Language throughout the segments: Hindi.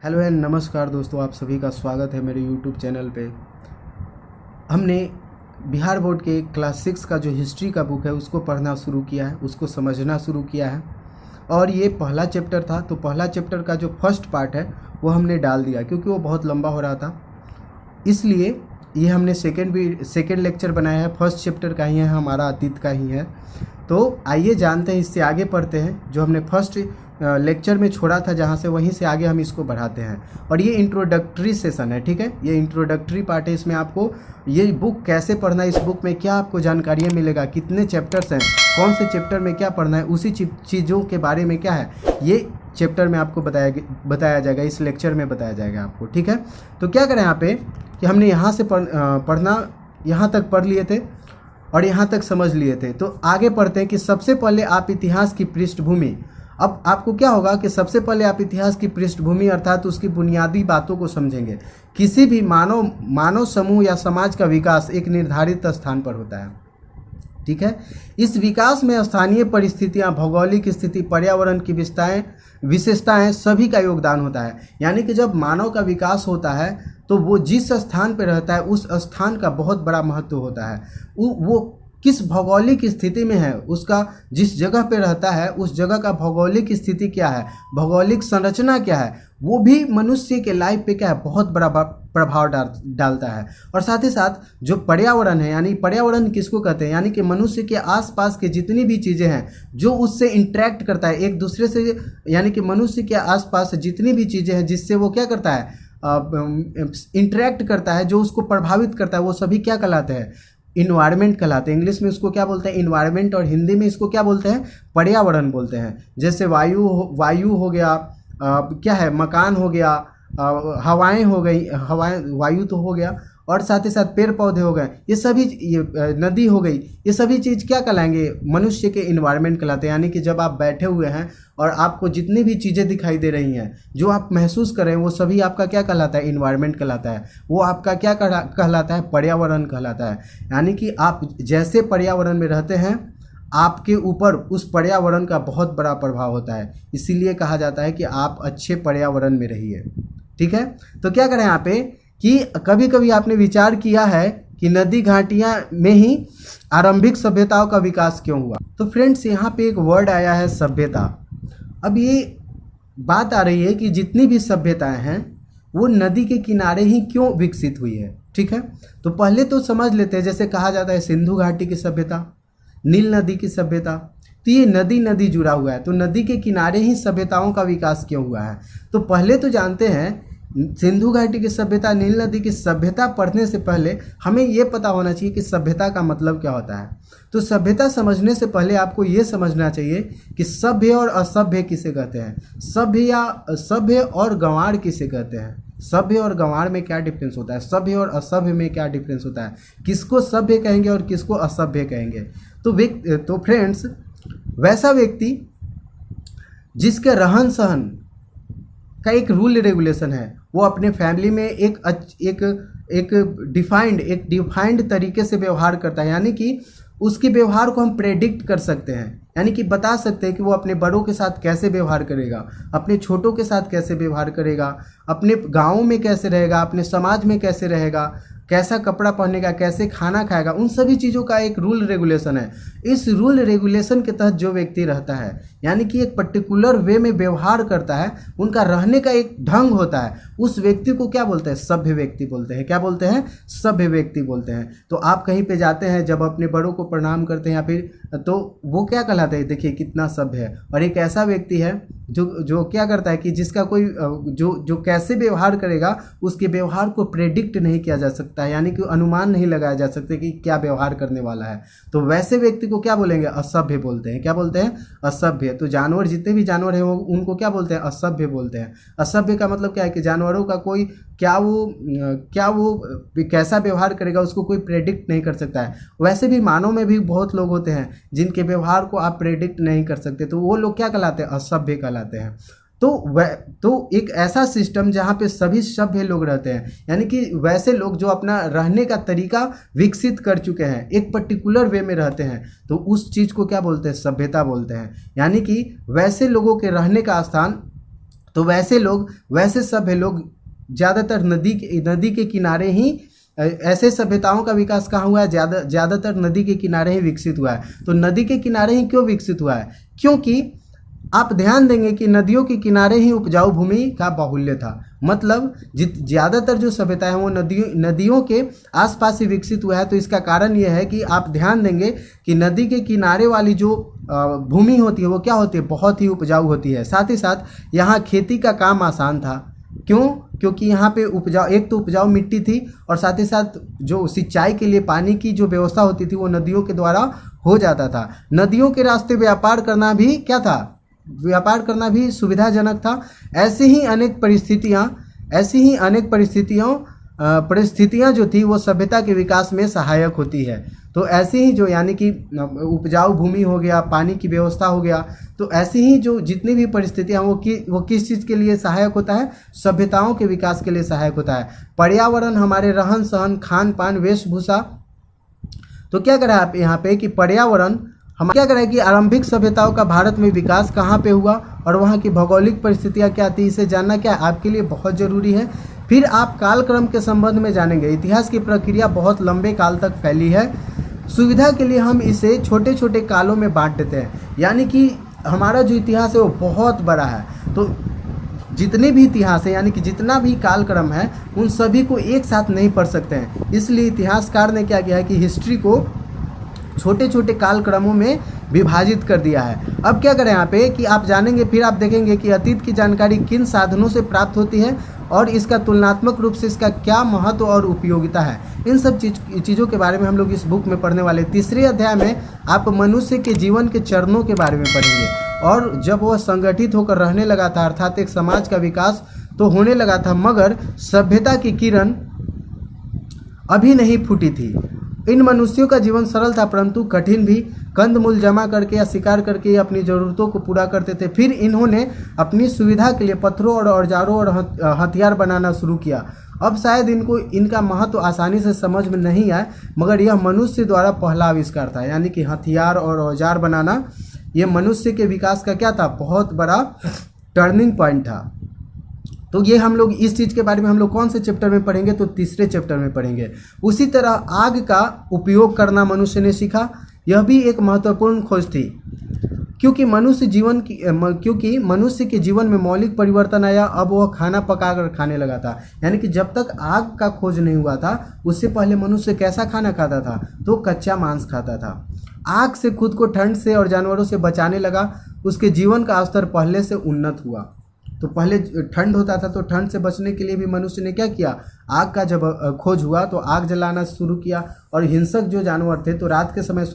हेलो एंड नमस्कार दोस्तों, आप सभी का स्वागत है मेरे यूट्यूब चैनल पे। हमने बिहार बोर्ड के क्लास 6 का जो हिस्ट्री का बुक है उसको पढ़ना शुरू किया है, उसको समझना शुरू किया है। और ये पहला चैप्टर था, तो पहला चैप्टर का जो फर्स्ट पार्ट है वो हमने डाल दिया क्योंकि वो बहुत लंबा हो रहा था। इसलिए ये हमने सेकेंड लेक्चर बनाया है। फर्स्ट चैप्टर का ही है, हमारा अतीत का ही है। तो आइए जानते हैं, इससे आगे पढ़ते हैं। जो हमने फर्स्ट लेक्चर में छोड़ा था जहाँ से, वहीं से आगे हम इसको बढ़ाते हैं। और ये इंट्रोडक्टरी सेशन है, ठीक है। ये इंट्रोडक्टरी पार्ट है। इसमें आपको ये बुक कैसे पढ़ना है, इस बुक में क्या आपको जानकारियाँ मिलेगा, कितने चैप्टर्स हैं, कौन से चैप्टर में क्या पढ़ना है, उसी चीज़ों के बारे में क्या है, ये चैप्टर में आपको बताया जाएगा, इस लेक्चर में बताया जाएगा आपको, ठीक है। तो क्या करें यहाँ पे कि हमने यहाँ से पढ़ना यहाँ तक पढ़ लिए थे और यहाँ तक समझ लिए थे। तो आगे पढ़ते हैं कि सबसे पहले आप इतिहास की पृष्ठभूमि। अब आपको क्या होगा कि सबसे पहले आप इतिहास की पृष्ठभूमि अर्थात उसकी बुनियादी बातों को समझेंगे। किसी भी मानव समूह या समाज का विकास एक निर्धारित स्थान पर होता है, ठीक है। इस विकास में स्थानीय परिस्थितियां, भौगोलिक स्थिति, पर्यावरण की विशेषताएं सभी का योगदान होता है। यानी कि जब मानव का विकास होता है तो वो जिस स्थान पर रहता है उस स्थान का बहुत बड़ा महत्व होता है। वो किस भौगोलिक स्थिति में है, उसका जिस जगह पे रहता है उस जगह का भौगोलिक स्थिति क्या है, भौगोलिक संरचना क्या है, वो भी मनुष्य के लाइफ पे क्या है, बहुत बड़ा प्रभाव डालता है। और साथ ही साथ जो पर्यावरण है, यानी पर्यावरण किसको कहते हैं, यानी कि मनुष्य के आसपास के जितनी भी चीज़ें हैं जो उससे इंटरेक्ट करता है एक दूसरे से, यानी कि मनुष्य के आसपास जितनी भी चीज़ें हैं जिससे वो क्या करता है, इंटरेक्ट करता है, जो उसको प्रभावित करता है, वो सभी क्या कहलाते हैं, इन्वायरमेंट कहलाते हैं। इंग्लिश में इसको क्या बोलते हैं, इन्वायरमेंट, और हिंदी में इसको क्या बोलते हैं, पर्यावरण बोलते हैं। जैसे वायु हो गया, क्या है, मकान हो गया, हवाएं हो गई, वायु तो हो गया, और साथ ही साथ पेड़ पौधे हो गए, ये सभी, ये नदी हो गई, ये सभी चीज़ क्या कहलाएंगे, मनुष्य के इन्वायरमेंट कहलाते हैं। यानी कि जब आप बैठे हुए हैं और आपको जितनी भी चीज़ें दिखाई दे रही हैं, जो आप महसूस कर रहे हैं, वो सभी आपका क्या कहलाता है, इन्वायरमेंट कहलाता है। वो आपका क्या कहलाता है, पर्यावरण कहलाता है। यानी कि आप जैसे पर्यावरण में रहते हैं आपके ऊपर उस पर्यावरण का बहुत बड़ा प्रभाव होता है। इसीलिए कहा जाता है कि आप अच्छे पर्यावरण में रहिए, ठीक है। तो क्या करें यहाँ पे कि कभी कभी आपने विचार किया है कि नदी घाटियां में ही आरंभिक सभ्यताओं का विकास क्यों हुआ। तो फ्रेंड्स, यहाँ पे एक वर्ड आया है, सभ्यता। अब ये बात आ रही है कि जितनी भी सभ्यताएं हैं वो नदी के किनारे ही क्यों विकसित हुई है, ठीक है। तो पहले तो समझ लेते हैं, जैसे कहा जाता है सिंधु घाटी की सभ्यता, नील नदी की सभ्यता, तो ये नदी जुड़ा हुआ है, तो नदी के किनारे ही सभ्यताओं का विकास क्यों हुआ है। तो पहले तो जानते हैं सिंधु घाटी की सभ्यता, नील नदी की सभ्यता पढ़ने से पहले हमें ये पता होना चाहिए कि सभ्यता का मतलब क्या होता है। तो सभ्यता समझने से पहले आपको ये समझना चाहिए कि सभ्य और असभ्य किसे कहते हैं, सभ्य और गंवार किसे कहते हैं, सभ्य और गंवार में क्या डिफरेंस होता है, सभ्य और असभ्य में क्या डिफरेंस होता है, किसको सभ्य कहेंगे और किसको असभ्य कहेंगे। तो फ्रेंड्स, वैसा व्यक्ति जिसके रहन सहन का एक रूल रेगुलेशन है, वो अपने फैमिली में एक डिफाइंड तरीके से व्यवहार करता है। यानी कि उसके व्यवहार को हम प्रेडिक्ट कर सकते हैं, यानी कि बता सकते हैं कि वो अपने बड़ों के साथ कैसे व्यवहार करेगा, अपने छोटों के साथ कैसे व्यवहार करेगा, अपने गाँव में कैसे रहेगा, अपने समाज में कैसे रहेगा, कैसा कपड़ा पहनेगा, कैसे खाना खाएगा, उन सभी चीज़ों का एक रूल रेगुलेशन है। इस रूल रेगुलेशन के तहत जो व्यक्ति रहता है, यानी कि एक पर्टिकुलर वे में व्यवहार करता है, उनका रहने का एक ढंग होता है, उस व्यक्ति को क्या बोलते हैं, सभ्य व्यक्ति बोलते हैं। क्या बोलते हैं, सभ्य व्यक्ति बोलते हैं। तो आप कहीं पे जाते हैं, जब अपने बड़ों को प्रणाम करते हैं या फिर, तो वो क्या कहलाते हैं, देखिए कितना सभ्य है। और एक ऐसा व्यक्ति है जो क्या करता है कि जिसका कोई जो कैसे व्यवहार करेगा, उसके व्यवहार को प्रेडिक्ट नहीं किया जा सकता है, यानी कि अनुमान नहीं लगाया जा सकता कि क्या व्यवहार करने वाला है। तो वैसे व्यक्ति को क्या बोलेंगे, असभ्य बोलते हैं। क्या बोलते हैं, असभ्य। तो जानवर, जितने भी जानवर हैं वो उनको क्या बोलते हैं, असभ्य बोलते हैं। असभ्य का मतलब क्या है कि जानवरों का कोई क्या वो कैसा व्यवहार करेगा उसको कोई प्रेडिक्ट नहीं कर सकता है। वैसे भी मानव में भी बहुत लोग होते हैं जिनके व्यवहार को आप प्रेडिक्ट नहीं कर सकते, तो वो लोग क्या कहलाते हैं, असभ्य कहलाते हैं। तो एक ऐसा सिस्टम जहाँ पे सभी सभ्य लोग रहते हैं, यानी कि वैसे लोग जो अपना रहने का तरीका विकसित कर चुके हैं, एक पर्टिकुलर वे में रहते हैं, तो उस चीज़ को क्या बोलते हैं, सभ्यता बोलते हैं। यानी कि वैसे लोगों के रहने का स्थान तो वैसे लोग, वैसे सभ्य लोग ज़्यादातर नदी के किनारे ही, ऐसे सभ्यताओं का विकास कहाँ हुआ है, ज़्यादातर नदी के किनारे ही विकसित हुआ है। तो नदी के किनारे ही क्यों विकसित हुआ है? क्योंकि आप ध्यान देंगे कि नदियों के किनारे ही उपजाऊ भूमि का बाहुल्य था। मतलब ज़्यादातर जो सभ्यता है वो नदियों के आसपास ही विकसित हुआ है। तो इसका कारण यह है कि आप ध्यान देंगे कि नदी के किनारे वाली जो भूमि होती है वो क्या होती है, बहुत ही उपजाऊ होती है। साथ ही साथ यहाँ खेती का काम आसान था। क्यों? क्योंकि यहाँ पे एक तो उपजाऊ मिट्टी थी, और साथ ही साथ जो सिंचाई के लिए पानी की जो व्यवस्था होती थी वो नदियों के द्वारा हो जाता था। नदियों के रास्ते व्यापार करना भी क्या था, व्यापार करना भी सुविधाजनक था। ऐसी ही अनेक परिस्थितियाँ जो थी वो सभ्यता के विकास में सहायक होती है। तो ऐसे ही जो, यानी कि उपजाऊ भूमि हो गया, पानी की व्यवस्था हो गया, तो ऐसी ही जो जितनी भी परिस्थितियाँ वो किस चीज़ के लिए सहायक होता है, सभ्यताओं के विकास के लिए सहायक होता है। पर्यावरण, हमारे रहन सहन, खान पान, वेशभूषा। तो क्या करें आप यहाँ पे कि पर्यावरण हम क्या करें कि आरंभिक सभ्यताओं का भारत में विकास कहाँ पे हुआ और वहाँ की भौगोलिक परिस्थितियाँ क्या थी, इसे जानना क्या आपके लिए बहुत ज़रूरी है। फिर आप कालक्रम के संबंध में जानेंगे। इतिहास की प्रक्रिया बहुत लंबे काल तक फैली है। सुविधा के लिए हम इसे छोटे छोटे कालों में बांट देते हैं, यानी कि हमारा जो इतिहास है वो बहुत बड़ा है। तो जितने भी इतिहास है, यानी कि जितना भी कालक्रम है, उन सभी को एक साथ नहीं पढ़ सकते हैं। इसलिए इतिहासकार ने क्या किया है कि हिस्ट्री को छोटे छोटे कालक्रमों में विभाजित कर दिया है। अब क्या करें यहाँ पे कि आप जानेंगे, फिर आप देखेंगे कि अतीत की जानकारी किन साधनों से प्राप्त होती है और इसका तुलनात्मक रूप से इसका क्या महत्व और उपयोगिता है। इन सब चीज़ों के बारे में हम लोग इस बुक में पढ़ने वाले। तीसरे अध्याय में आप मनुष्य के जीवन के चरणों के बारे में पढ़ेंगे, और जब वह संगठित होकर रहने लगा था, अर्थात एक समाज का विकास तो होने लगा था, मगर सभ्यता की किरण अभी नहीं फूटी थी। इन मनुष्यों का जीवन सरल था परंतु कठिन भी। कंदमूल जमा करके या शिकार करके अपनी ज़रूरतों को पूरा करते थे। फिर इन्होंने अपनी सुविधा के लिए पत्थरों और औजारों और हथियार बनाना शुरू किया। अब शायद इनका महत्व आसानी से समझ में नहीं आए, मगर यह मनुष्य द्वारा पहला आविष्कार था। यानी कि हथियार और औजार बनाना ये मनुष्य के विकास का क्या था, बहुत बड़ा टर्निंग पॉइंट था। तो ये हम लोग इस चीज़ के बारे में हम लोग कौन से चैप्टर में पढ़ेंगे, तो तीसरे चैप्टर में पढ़ेंगे। उसी तरह आग का उपयोग करना मनुष्य ने सीखा। यह भी एक महत्वपूर्ण खोज थी, क्योंकि मनुष्य के जीवन में मौलिक परिवर्तन आया। अब वह खाना पकाकर खाने लगा था। यानी कि जब तक आग का खोज नहीं हुआ था, उससे पहले मनुष्य कैसा खाना खाता था, तो कच्चा मांस खाता था। आग से खुद को ठंड से और जानवरों से बचाने लगा। उसके जीवन का स्तर पहले से उन्नत हुआ। तो पहले ठंड होता था, तो ठंड से बचने के लिए भी मनुष्य ने क्या किया, आग का जब खोज हुआ तो आग जलाना शुरू किया। और हिंसक जो जानवर थे तो रात के समय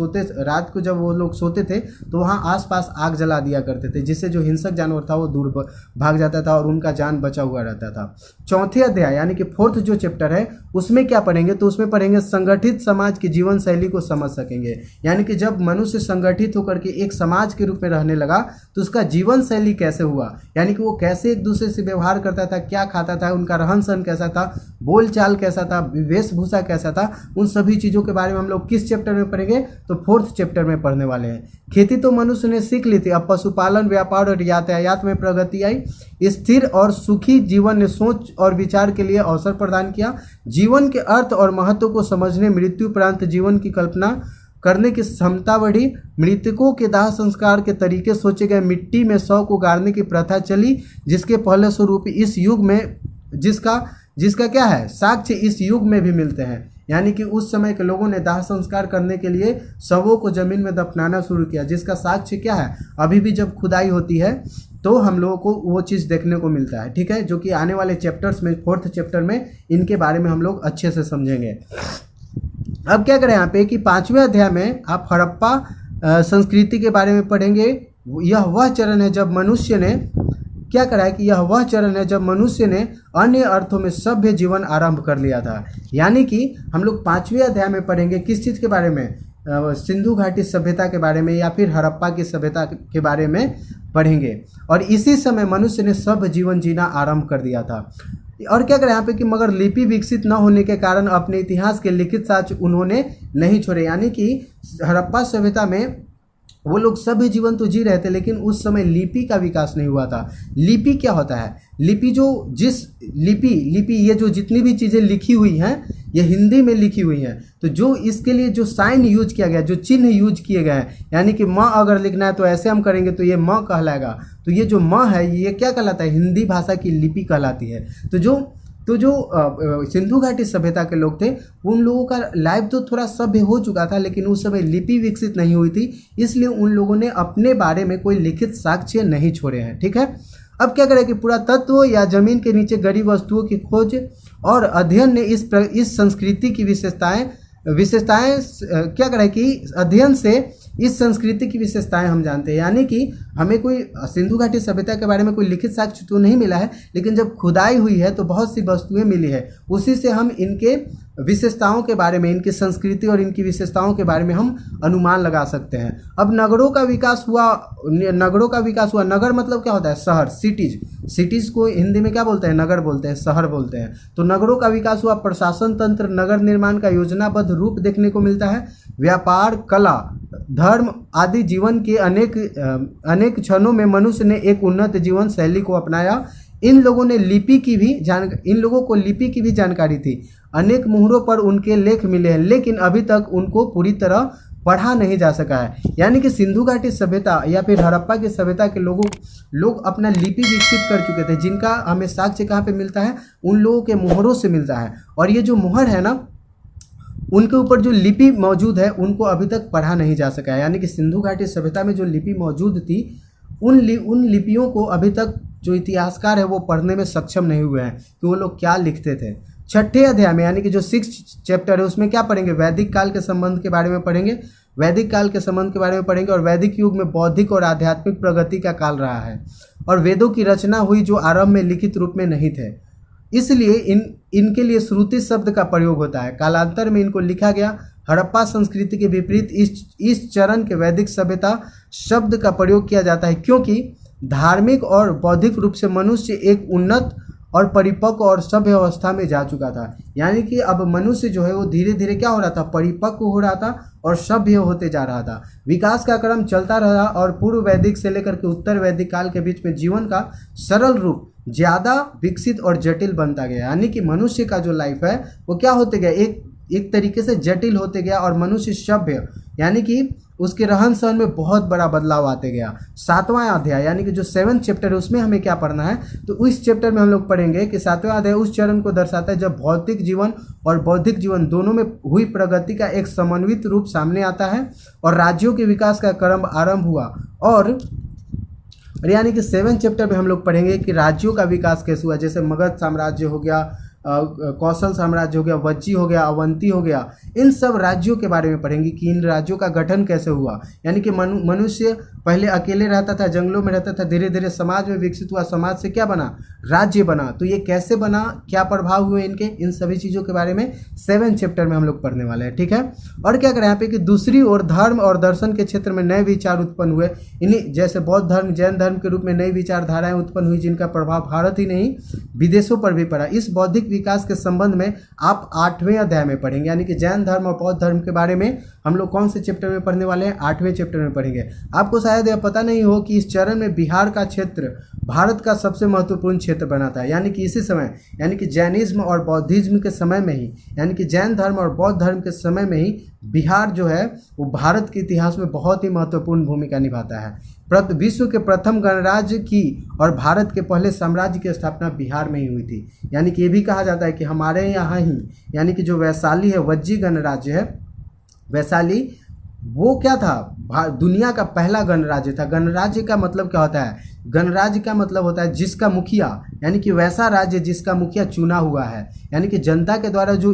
रात को जब वो लोग सोते थे तो वहाँ आसपास आग जला दिया करते थे, जिससे जो हिंसक जानवर था वो दूर भाग जाता था और उनका जान बचा हुआ रहता था। चौथे अध्याय यानी कि फोर्थ जो चैप्टर है उसमें क्या पढ़ेंगे, तो उसमें पढ़ेंगे संगठित समाज की जीवन शैली को समझ सकेंगे। यानी कि जब मनुष्य संगठित होकर के एक समाज के रूप में रहने लगा तो उसका जीवन शैली कैसे हुआ, यानी कि वो कैसे एक दूसरे से व्यवहार करता था, क्या खाता था, उनका रहन सहन कैसा था, बोल चाल कैसा था, वेशभूषा कैसा था, उन सभी चीज़ों के बारे में हम लोग किस चैप्टर में पढ़ेंगे, तो फोर्थ चैप्टर में पढ़ने वाले हैं। खेती तो मनुष्य ने सीख ली थी, अब पशुपालन, व्यापार और यातायात में प्रगति आई। स्थिर और सुखी जीवन ने सोच और विचार के लिए अवसर प्रदान किया। जीवन के अर्थ और महत्व को समझने, मृत्यु उपरांत जीवन की कल्पना करने की क्षमता बढ़ी। मृतकों के दाह संस्कार के तरीके सोचे गए। मिट्टी में शव को गाड़ने की प्रथा चली, जिसके पहले स्वरूप इस युग में जिसका क्या है, साक्ष्य इस युग में भी मिलते हैं। यानी कि उस समय के लोगों ने दाह संस्कार करने के लिए शवों को जमीन में दफनाना शुरू किया, जिसका साक्ष्य क्या है, अभी भी जब खुदाई होती है तो हम लोगों को वो चीज़ देखने को मिलता है। ठीक है, जो कि आने वाले चैप्टर्स में, फोर्थ चैप्टर में इनके बारे में हम लोग अच्छे से समझेंगे। अब क्या करें यहाँ पे कि 5वें अध्याय में आप हड़प्पा संस्कृति के बारे में पढ़ेंगे। यह वह चरण है जब मनुष्य ने क्या करा है कि यह वह चरण है जब मनुष्य ने अन्य अर्थों में सभ्य जीवन आरंभ कर लिया था। यानी कि हम लोग 5वें अध्याय में पढ़ेंगे किस चीज़ के बारे में, सिंधु घाटी सभ्यता के बारे में या फिर हड़प्पा की सभ्यता के बारे में पढ़ेंगे। और इसी समय मनुष्य ने सभ्य जीवन जीना आरंभ कर दिया था। और क्या करें यहाँ पे कि मगर लिपि विकसित न होने के कारण अपने इतिहास के लिखित साक्ष्य उन्होंने नहीं छोड़े। यानी कि हड़प्पा सभ्यता में वो लोग सभ्य जीवन तो जी रहे थे, लेकिन उस समय लिपि का विकास नहीं हुआ था। लिपि क्या होता है? लिपि जो जिस लिपि ये जो जितनी भी चीज़ें लिखी हुई हैं ये हिंदी में लिखी हुई हैं, तो जो इसके लिए जो साइन यूज किया गया, जो चिन्ह यूज किए गए हैं, यानी कि म अगर लिखना है तो ऐसे हम करेंगे तो ये म कहलाएगा। तो ये जो म है ये क्या कहलाता है? हिंदी भाषा की लिपि कहलाती है। तो जो सिंधु घाटी सभ्यता के लोग थे, उन लोगों का लाइफ तो थोड़ा सभ्य हो चुका था, लेकिन उस समय लिपि विकसित नहीं हुई थी, इसलिए उन लोगों ने अपने बारे में कोई लिखित साक्ष्य नहीं छोड़े हैं। ठीक है, अब क्या करें कि पुरातत्व या जमीन के नीचे गड़ी वस्तुओं की खोज और अध्ययन ने इस संस्कृति की विशेषताएं क्या करें कि अध्ययन से इस संस्कृति की विशेषताएं हम जानते हैं। यानी कि हमें कोई सिंधु घाटी सभ्यता के बारे में कोई लिखित साक्ष्य तो नहीं मिला है, लेकिन जब खुदाई हुई है तो बहुत सी वस्तुएं मिली है, उसी से हम इनके विशेषताओं के बारे में, इनकी संस्कृति और इनकी विशेषताओं के बारे में हम अनुमान लगा सकते हैं। अब नगरों का विकास हुआ। नगर मतलब क्या होता है? शहर, सिटीज को हिंदी में क्या बोलते हैं? नगर बोलते हैं, शहर बोलते हैं। तो नगरों का विकास हुआ। प्रशासन तंत्र, नगर निर्माण का योजनाबद्ध रूप देखने को मिलता है। व्यापार, कला, धर्म आदि जीवन के अनेक क्षणों में मनुष्य ने एक उन्नत जीवन शैली को अपनाया। इन लोगों को लिपि की भी जानकारी थी। अनेक मुहरों पर उनके लेख मिले हैं, लेकिन अभी तक उनको पूरी तरह पढ़ा नहीं जा सका है। यानी कि सिंधु घाटी सभ्यता या फिर हड़प्पा की सभ्यता के लोग अपना लिपि विकसित कर चुके थे, जिनका हमें साक्ष्य कहाँ पे मिलता है? उन लोगों के मुहरों से मिलता है। और ये जो मुहर है ना, उनके ऊपर जो लिपि मौजूद है उनको अभी तक पढ़ा नहीं जा सका है। यानी कि सिंधु घाटी सभ्यता में जो लिपि मौजूद थी, उन लिपियों को अभी तक जो इतिहासकार है वो पढ़ने में सक्षम नहीं हुए हैं कि वो लोग क्या लिखते थे। छठे अध्याय में यानी कि जो 6th चैप्टर है उसमें क्या पढ़ेंगे? वैदिक काल के संबंध के बारे में पढ़ेंगे। और वैदिक युग में बौद्धिक और आध्यात्मिक प्रगति का काल रहा है, और वेदों की रचना हुई जो आरंभ में लिखित रूप में नहीं थे, इसलिए इनके लिए श्रुति शब्द का प्रयोग होता है। कालांतर में इनको लिखा गया। हड़प्पा संस्कृति के विपरीत इस चरण के वैदिक सभ्यता शब्द का प्रयोग किया जाता है, क्योंकि धार्मिक और बौद्धिक रूप से मनुष्य एक उन्नत और परिपक्व और सभ्य अवस्था में जा चुका था। यानी कि अब मनुष्य जो है वो धीरे धीरे क्या हो रहा था? परिपक्व हो रहा था और सभ्य होते जा रहा था। विकास का क्रम चलता रहा और पूर्व वैदिक से लेकर के उत्तर वैदिक काल के बीच में जीवन का सरल रूप ज़्यादा विकसित और जटिल बनता गया। यानी कि मनुष्य का जो लाइफ है वो क्या होते गया? एक तरीके से जटिल होते गया, और मनुष्य सभ्य यानी कि उसके रहन सहन में बहुत बड़ा बदलाव आते गया। 7वां अध्याय यानी कि जो 7th चैप्टर है उसमें हमें क्या पढ़ना है? तो इस चैप्टर में हम लोग पढ़ेंगे कि 7वां अध्याय उस चरण को दर्शाता है जब भौतिक जीवन और बौद्धिक जीवन दोनों में हुई प्रगति का एक समन्वित रूप सामने आता है और राज्यों के विकास का क्रम आरंभ हुआ। और यानी कि 7th चैप्टर में हम लोग पढ़ेंगे कि राज्यों का विकास कैसे हुआ। जैसे मगध साम्राज्य हो गया, कौशल साम्राज्य हो गया, वज्जी हो गया, अवंती हो गया, इन सब राज्यों के बारे में पढ़ेंगे कि इन राज्यों का गठन कैसे हुआ। यानी कि मनुष्य पहले अकेले रहता था, जंगलों में रहता था, धीरे धीरे समाज में विकसित हुआ, समाज से क्या बना? राज्य बना। तो ये कैसे बना, क्या प्रभाव हुए इनके, इन सभी चीज़ों के बारे में 7th चैप्टर में हम लोग पढ़ने वाले हैं। ठीक है, और क्या करें यहाँ पे कि दूसरी ओर धर्म और दर्शन के क्षेत्र में नए विचार उत्पन्न हुए। इन्हीं जैसे बौद्ध धर्म, जैन धर्म के रूप में नई विचारधाराएं उत्पन्न हुई, जिनका प्रभाव भारत ही नहीं विदेशों पर भी पड़ा। इस बौद्धिक विकास के संबंध में आप 8वें अध्याय में पढ़ेंगे। यानी कि जैन धर्म और बौद्ध धर्म के बारे में हम लोग कौन से चैप्टर में पढ़ने वाले हैं? 8वें चैप्टर में पढ़ेंगे। आपको शायद यह पता नहीं हो कि इस चरण में बिहार का क्षेत्र भारत का सबसे महत्वपूर्ण क्षेत्र बना था। यानी कि इसी समय, यानी कि जैनिज्म और बौद्धिज्म के समय में ही, यानी कि जैन धर्म और बौद्ध धर्म के समय में ही बिहार जो है वो भारत के इतिहास में बहुत ही महत्वपूर्ण भूमिका निभाता है। विश्व के प्रथम गणराज्य की और भारत के पहले साम्राज्य की स्थापना बिहार में ही हुई थी। यानी कि ये भी कहा जाता है कि हमारे यहाँ ही, यानी कि जो वैशाली है, वज्जी गणराज्य है, वैशाली वो क्या था? दुनिया का पहला गणराज्य था। गणराज्य का मतलब क्या होता है? गणराज्य का मतलब होता है जिसका मुखिया, यानी कि वैसा राज्य जिसका मुखिया चुना हुआ है। यानी कि जनता के द्वारा जो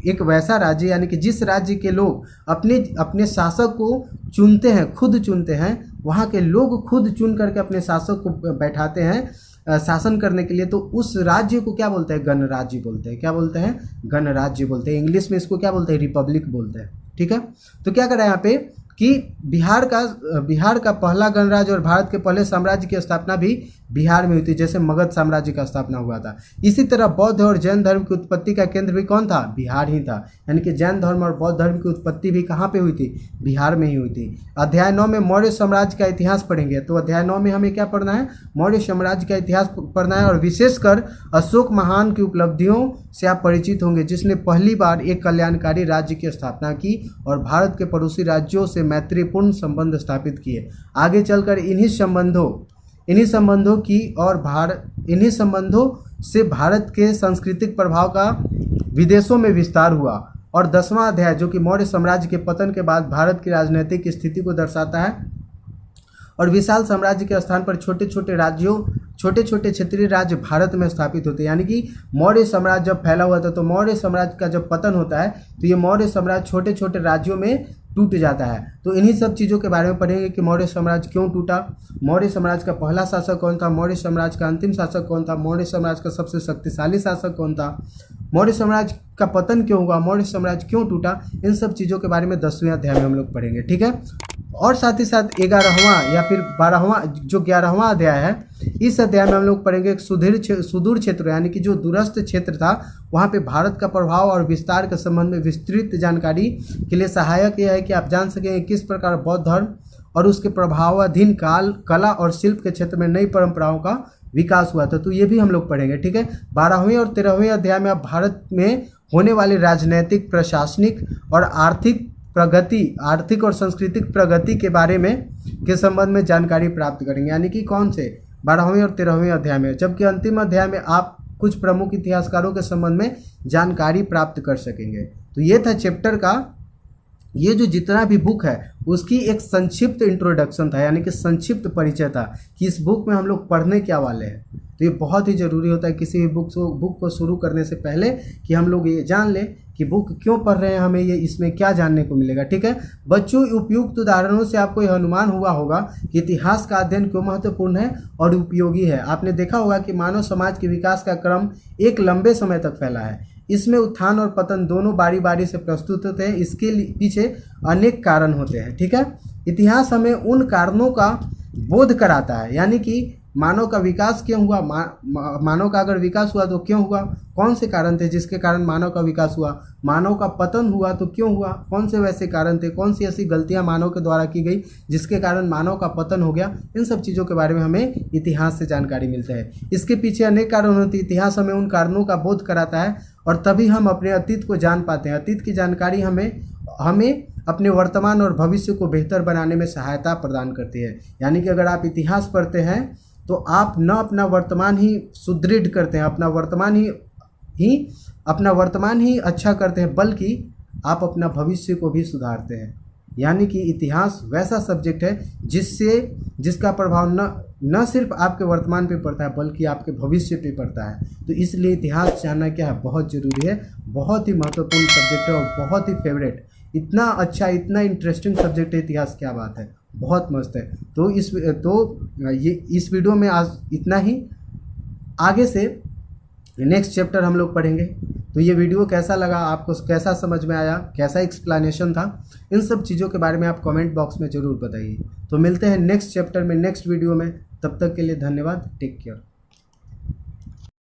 एक वैसा राज्य, यानी कि जिस राज्य के लोग अपने शासक को चुनते हैं, खुद चुनते हैं, वहाँ के लोग खुद चुन करके अपने शासक को बैठाते हैं शासन करने के लिए, तो उस राज्य को क्या बोलते हैं? गणराज्य बोलते हैं। क्या बोलते हैं? गणराज्य बोलते हैं। इंग्लिश में इसको क्या बोलते हैं? रिपब्लिक बोलते हैं। ठीक है, तो क्या करें यहाँ पे कि बिहार का पहला गणराज्य और भारत के पहले साम्राज्य की स्थापना भी बिहार में हुई थी, जैसे मगध साम्राज्य का स्थापना हुआ था। इसी तरह बौद्ध और जैन धर्म की उत्पत्ति का केंद्र भी कौन था? बिहार ही था। यानी कि जैन धर्म और बौद्ध धर्म की उत्पत्ति भी कहाँ पे हुई थी? बिहार में ही हुई थी। अध्याय 9 में मौर्य साम्राज्य का इतिहास पढ़ेंगे। तो अध्याय 9 में हमें क्या पढ़ना है? मौर्य साम्राज्य का इतिहास पढ़ना है, और विशेषकर अशोक महान की उपलब्धियों से आप परिचित होंगे, जिसने पहली बार एक कल्याणकारी राज्य की स्थापना की और भारत के पड़ोसी राज्यों से मैत्रीपूर्ण संबंध स्थापित किए। आगे चलकर इन्हीं संबंधों से भारत के सांस्कृतिक प्रभाव का विदेशों में विस्तार हुआ। और 10वां अध्याय, जो कि मौर्य साम्राज्य के पतन के बाद भारत की राजनीतिक स्थिति को दर्शाता है, और विशाल साम्राज्य के स्थान पर छोटे छोटे क्षेत्रीय राज्य भारत में स्थापित होते हैं। यानी कि मौर्य साम्राज्य जब फैला हुआ था, तो मौर्य साम्राज्य का जब पतन होता है तो ये मौर्य साम्राज्य छोटे छोटे राज्यों में टूट जाता है। तो इन्हीं सब चीज़ों के बारे में पढ़ेंगे कि मौर्य साम्राज्य क्यों टूटा, मौर्य साम्राज्य का पहला शासक कौन था, मौर्य साम्राज्य का अंतिम शासक कौन था, मौर्य साम्राज्य का सबसे शक्तिशाली शासक कौन था, मौर्य साम्राज्य का पतन क्यों हुआ, मौर्य साम्राज्य क्यों टूटा। इन सब चीज़ों के बारे में 10वें अध्याय में हम लोग पढ़ेंगे, ठीक है। और साथ ही साथ 11वां या फिर 12वां जो 11वां अध्याय है, इस अध्याय में हम लोग पढ़ेंगे एक सुदूर क्षेत्र, यानी कि जो दूरस्थ क्षेत्र था, वहाँ पे भारत का प्रभाव और विस्तार के संबंध में विस्तृत जानकारी के लिए सहायक यह है कि आप जान सकेंगे किस प्रकार बौद्ध धर्म और उसके प्रभावाधीन कला और शिल्प के क्षेत्र में नई परंपराओं का विकास हुआ था। तो ये भी हम लोग पढ़ेंगे, ठीक है। 12वें और 13वें अध्याय में आप भारत में होने वाली राजनैतिक, प्रशासनिक और आर्थिक और सांस्कृतिक प्रगति के बारे में के संबंध में जानकारी प्राप्त करेंगे। यानी कि कौन से? 12वें और 13वें अध्याय में। जबकि अंतिम अध्याय में आप कुछ प्रमुख इतिहासकारों के संबंध में जानकारी प्राप्त कर सकेंगे। तो ये था चैप्टर का, ये जो जितना भी बुक है उसकी एक संक्षिप्त इंट्रोडक्शन था, यानी कि संक्षिप्त परिचय था कि इस बुक में हम लोग पढ़ने क्या वाले हैं। तो ये बहुत ही ज़रूरी होता है किसी भी बुक को शुरू करने से पहले कि हम लोग ये जान लें कि बुक क्यों पढ़ रहे हैं, हमें ये इसमें क्या जानने को मिलेगा, ठीक है। बच्चों, उपयुक्त उदाहरणों से आपको यह अनुमान हुआ होगा कि इतिहास का अध्ययन क्यों महत्वपूर्ण है और उपयोगी है। आपने देखा होगा कि मानव समाज के विकास का क्रम एक लंबे समय तक फैला है। इसमें उत्थान और पतन दोनों बारी बारी से प्रस्तुत होते हैं। इसके पीछे अनेक कारण होते हैं, ठीक है। इतिहास हमें उन कारणों का बोध कराता है, यानी कि मानव का विकास क्यों हुआ, मानव का अगर विकास हुआ तो क्यों हुआ, कौन से कारण थे जिसके कारण मानव का विकास हुआ, मानव का पतन हुआ तो क्यों हुआ, कौन से वैसे कारण थे, कौन सी ऐसी गलतियां मानव के द्वारा की गई जिसके कारण मानव का पतन हो गया। इन सब चीज़ों के बारे में हमें इतिहास से जानकारी मिलता है। इसके पीछे अनेक कारण होते हैं। इतिहास हमें उन कारणों का बोध कराता है और तभी हम अपने अतीत को जान पाते हैं। अतीत की जानकारी हमें अपने वर्तमान और भविष्य को बेहतर बनाने में सहायता प्रदान करती है। यानी कि अगर आप इतिहास पढ़ते हैं तो आप न अपना वर्तमान ही सुदृढ़ करते हैं, अपना वर्तमान ही अच्छा करते हैं, बल्कि आप अपना भविष्य को भी सुधारते हैं। यानी कि इतिहास वैसा सब्जेक्ट है जिसका प्रभाव न सिर्फ आपके वर्तमान पे पड़ता है बल्कि आपके भविष्य पे पड़ता है। तो इसलिए इतिहास जानना क्या है, बहुत ज़रूरी है, बहुत ही महत्वपूर्ण सब्जेक्ट है और बहुत ही फेवरेट। इतना अच्छा, इतना इंटरेस्टिंग सब्जेक्ट है इतिहास, क्या बात है, बहुत मस्त है। तो इस वीडियो में आज इतना ही। आगे से नेक्स्ट चैप्टर हम लोग पढ़ेंगे। तो ये वीडियो कैसा लगा आपको, कैसा समझ में आया, कैसा एक्सप्लेनेशन था, इन सब चीज़ों के बारे में आप कमेंट बॉक्स में ज़रूर बताइए। तो मिलते हैं नेक्स्ट चैप्टर में, नेक्स्ट वीडियो में। तब तक के लिए धन्यवाद, टेक केयर।